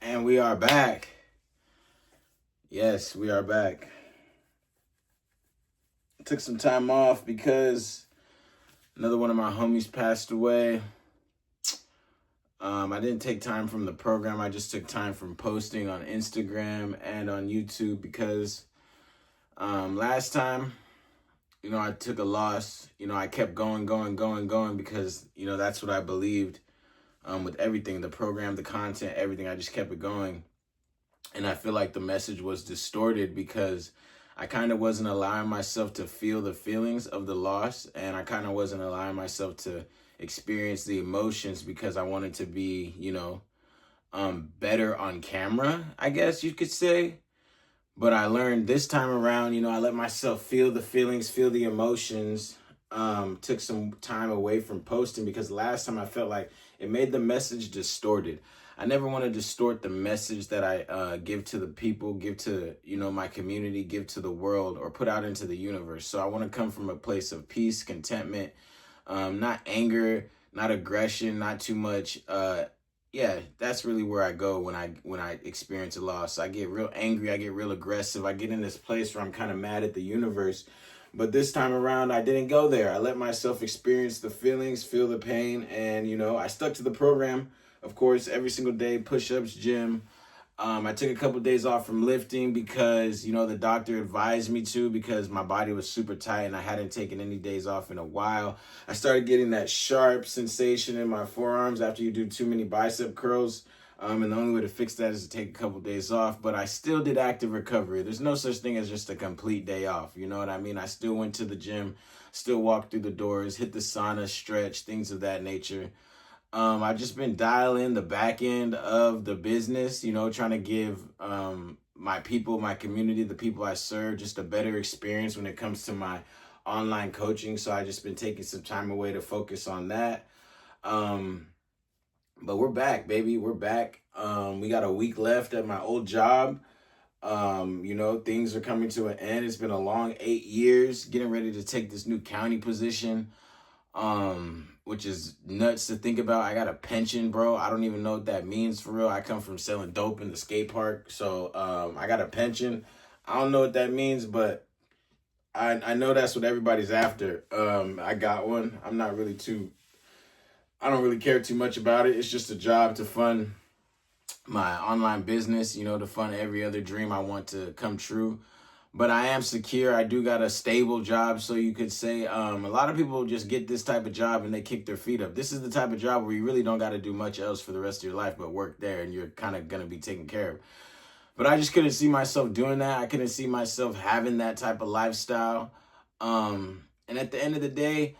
And we are back. Yes, we are back. Took some time off because another one of my homies passed away. I didn't take time from the program. I just took time from posting on Instagram and on YouTube because last time, I took a loss. I kept going because, that's what I believed with everything, the program, the content, everything. I just kept it going. And I feel like the message was distorted because I kind of wasn't allowing myself to feel the feelings of the loss, and I kind of wasn't allowing myself to experience the emotions because I wanted to be, better on camera, I guess you could say. But I learned this time around, I let myself feel the feelings, feel the emotions. Took some time away from posting because last time I felt like it made the message distorted. I never want to distort the message that I give to the people, give to, my community, give to the world, or put out into the universe. So I want to come from a place of peace, contentment, not anger, not aggression, not too much. Yeah, that's really where I go when I experience a loss. I get real angry, I get real aggressive. I get in this place where I'm kind of mad at the universe. But this time around, I didn't go there. I let myself experience the feelings, feel the pain, and, I stuck to the program. Of course, every single day, push-ups, gym. I took a couple of days off from lifting because, the doctor advised me to because my body was super tight and I hadn't taken any days off in a while. I started getting that sharp sensation in my forearms after you do too many bicep curls. And the only way to fix that is to take a couple of days off. But I still did active recovery. There's no such thing as just a complete day off. You know what I mean? I still went to the gym, still walked through the doors, hit the sauna, stretch, things of that nature. I've just been dialing the back end of the business, trying to give my people, my community, the people I serve, just a better experience when it comes to my online coaching. So I just been taking some time away to focus on that. But we're back, baby. We're back. We got a week left at my old job. Things are coming to an end. It's been a long 8 years, getting ready to take this new county position. Which is nuts to think about. I got a pension, bro. I don't even know what that means for real. I come from selling dope in the skate park. So I got a pension. I don't know what that means, but I know that's what everybody's after. I got one. I don't really care too much about it. It's just a job to fund my online business, to fund every other dream I want to come true. But I am secure. I do got a stable job, so you could say a lot of people just get this type of job and they kick their feet up. This is the type of job where you really don't got to do much else for the rest of your life but work there, and you're kind of going to be taken care of. But I just couldn't see myself doing that. I couldn't see myself having that type of lifestyle. And at the end of the day,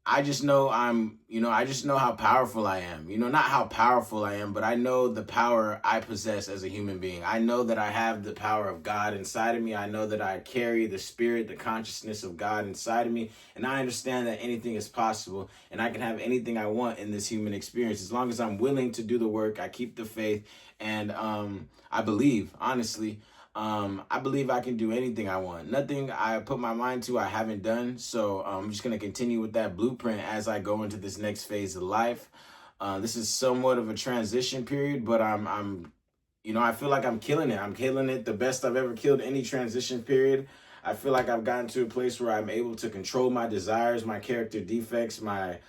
I just know I just know how powerful I am. Not how powerful I am, but I know the power I possess as a human being. I know that I have the power of God inside of me. I know that I carry the spirit, the consciousness of God inside of me. And I understand that anything is possible and I can have anything I want in this human experience. As long as I'm willing to do the work, I keep the faith, and I believe, honestly, I believe I can do anything I want. Nothing I put my mind to I haven't done. So I'm just going to continue with that blueprint as I go into this next phase of life. This is somewhat of a transition period, but I feel like I'm killing it. I'm killing it the best I've ever killed any transition period. I feel like I've gotten to a place where I'm able to control my desires, my character defects, my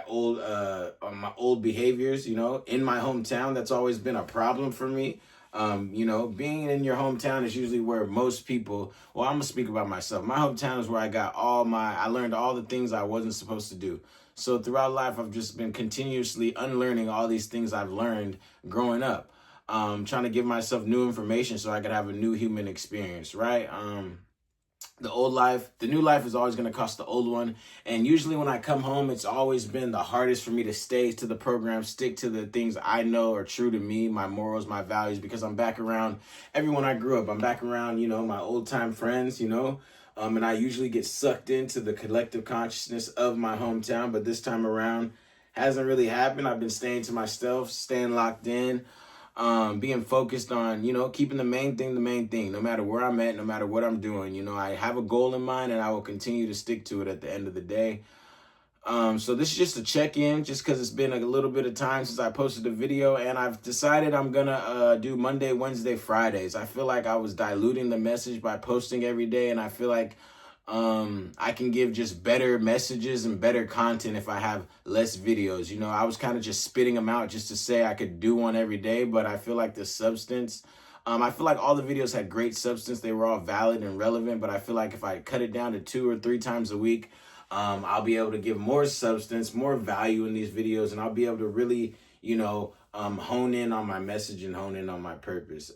old behaviors, in my hometown. That's always been a problem for me. Being in your hometown is usually where most people, well, I'm gonna speak about myself. My hometown is where I learned all the things I wasn't supposed to do. So throughout life, I've just been continuously unlearning all these things I've learned growing up. Trying to give myself new information so I could have a new human experience, right? The new life is always going to cost the old one. And usually when I come home, it's always been the hardest for me to stay to the program, stick to the things I know are true to me, my morals, my values, because I'm back around everyone I grew up. I'm back around, my old time friends, and I usually get sucked into the collective consciousness of my hometown. But this time around hasn't really happened. I've been staying to myself, staying locked in. Being focused on, keeping the main thing, no matter where I'm at, no matter what I'm doing. I have a goal in mind and I will continue to stick to it at the end of the day. So this is just a check-in, just because it's been a little bit of time since I posted a video, and I've decided I'm gonna do Monday, Wednesday, Fridays. I feel like I was diluting the message by posting every day, and I feel like I can give just better messages and better content if I have less videos. You know, I was kind of just spitting them out just to say I could do one every day, but I feel like the substance, I feel like all the videos had great substance. They were all valid and relevant, but I feel like if I cut it down to 2 or 3 times a week, I'll be able to give more substance, more value in these videos, and I'll be able to really, hone in on my message and hone in on my purpose.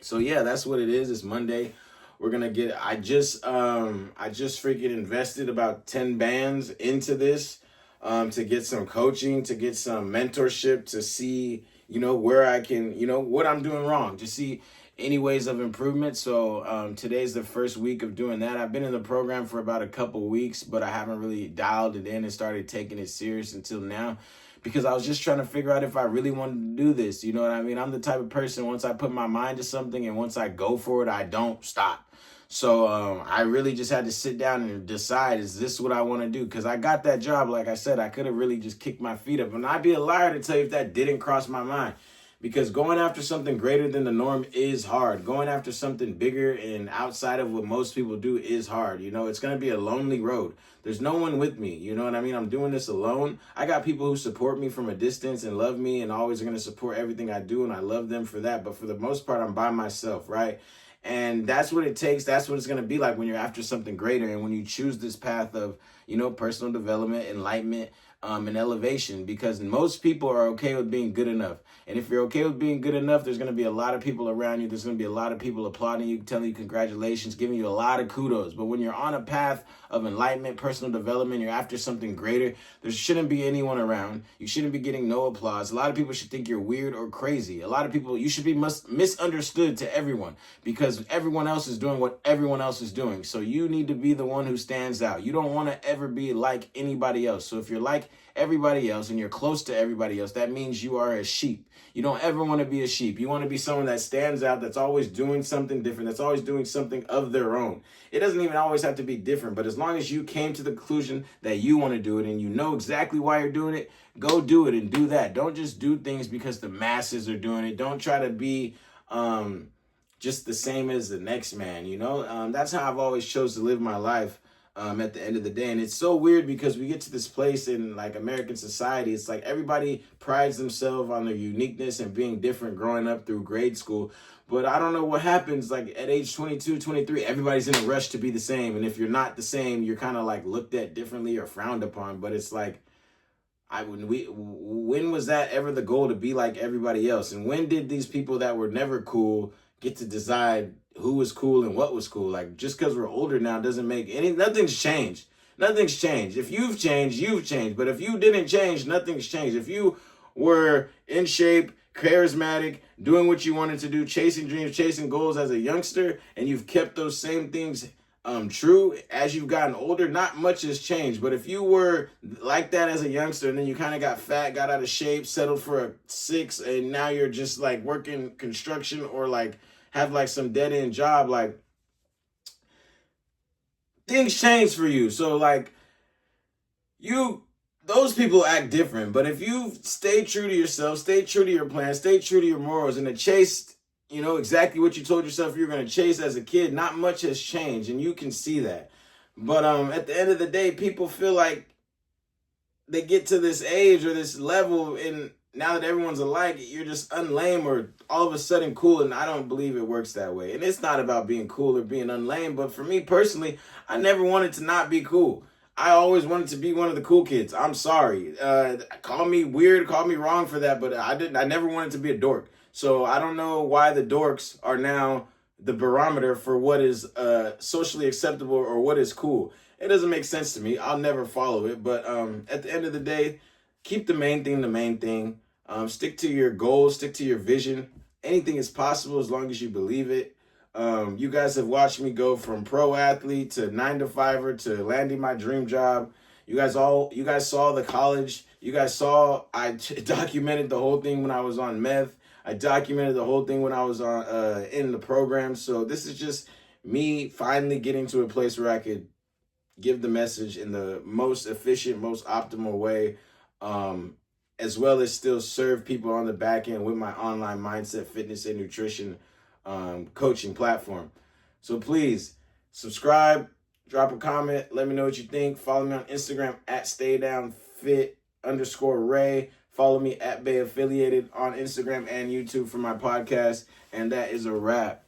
So yeah, that's what it is. It's Monday. We're gonna get. I just freaking invested about 10 bands into this, to get some coaching, to get some mentorship, to see, where I can, what I'm doing wrong, to see any ways of improvement. So today's the first week of doing that. I've been in the program for about a couple weeks, but I haven't really dialed it in and started taking it serious until now, because I was just trying to figure out if I really wanted to do this. You know what I mean? I'm the type of person, once I put my mind to something and once I go for it, I don't stop. So I really just had to sit down and decide, is this what I want to do? Because I got that job, like I said, I could have really just kicked my feet up. And I'd be a liar to tell you if that didn't cross my mind. Because going after something greater than the norm is hard. Going after something bigger and outside of what most people do is hard. It's going to be a lonely road. There's no one with me. You know what I mean? I'm doing this alone. I got people who support me from a distance and love me and always are going to support everything I do, and I love them for that. But for the most part, I'm by myself, right? And that's what it takes. That's what it's going to be like when you're after something greater. And when you choose this path of, personal development, enlightenment, and elevation, because most people are okay with being good enough. And if you're okay with being good enough, there's going to be a lot of people around you. There's going to be a lot of people applauding you, telling you congratulations, giving you a lot of kudos. But when you're on a path of enlightenment, personal development, you're after something greater, there shouldn't be anyone around. You shouldn't be getting no applause. A lot of people should think you're weird or crazy. A lot of people, you should be misunderstood to everyone, because everyone else is doing what everyone else is doing. So you need to be the one who stands out. You don't want to ever be like anybody else. So if you're like everybody else and you're close to everybody else, that means you are a sheep. You don't ever want to be a sheep. You want to be someone that stands out, that's always doing something different, that's always doing something of their own. It doesn't even always have to be different, but as long as you came to the conclusion that you want to do it and you know exactly why you're doing it, go do it and do that. Don't just do things because the masses are doing it. Don't try to be just the same as the next man, That's how I've always chose to live my life. At the end of the day. And it's so weird because we get to this place in like American society. It's like everybody prides themselves on their uniqueness and being different growing up through grade school. But I don't know what happens. Like at age 22, 23, everybody's in a rush to be the same. And if you're not the same, you're kind of like looked at differently or frowned upon. But it's like, when was that ever the goal, to be like everybody else? And when did these people that were never cool get to decide who was cool and what was cool? Like, just because we're older now doesn't make nothing's changed. Nothing's changed. If you've changed, you've changed. But if you didn't change, nothing's changed. If you were in shape, charismatic, doing what you wanted to do, chasing dreams, chasing goals as a youngster, and you've kept those same things true as you've gotten older, not much has changed. But if you were like that as a youngster and then you kind of got fat, got out of shape, settled for a 6, and now you're just like working construction or like have like some dead-end job, like things change for you. So like those people act different. But if you stay true to yourself, stay true to your plan, stay true to your morals, and to chase, exactly what you told yourself you're going to chase as a kid, not much has changed, and you can see that. But at the end of the day, people feel like they get to this age or this level, and now that everyone's alike, you're just unlame or all of a sudden cool, and I don't believe it works that way. And it's not about being cool or being unlame, but for me personally, I never wanted to not be cool. I always wanted to be one of the cool kids. I'm sorry. Call me weird, call me wrong for that, but I never wanted to be a dork. So I don't know why the dorks are now the barometer for what is socially acceptable or what is cool. It doesn't make sense to me. I'll never follow it. But at the end of the day, keep the main thing the main thing. Stick to your goals, stick to your vision. Anything is possible as long as you believe it. You guys have watched me go from pro athlete to 9-to-5er to landing my dream job. You guys saw the college. You guys saw I documented the whole thing when I was on meth. I documented the whole thing when I was on in the program. So this is just me finally getting to a place where I could give the message in the most efficient, most optimal way, as well as still serve people on the back end with my online mindset, fitness, and nutrition coaching platform. So please subscribe, drop a comment, let me know what you think. Follow me on Instagram at staydownfit_Ray. Follow me at Bay Affiliated on Instagram and YouTube for my podcast. And that is a wrap.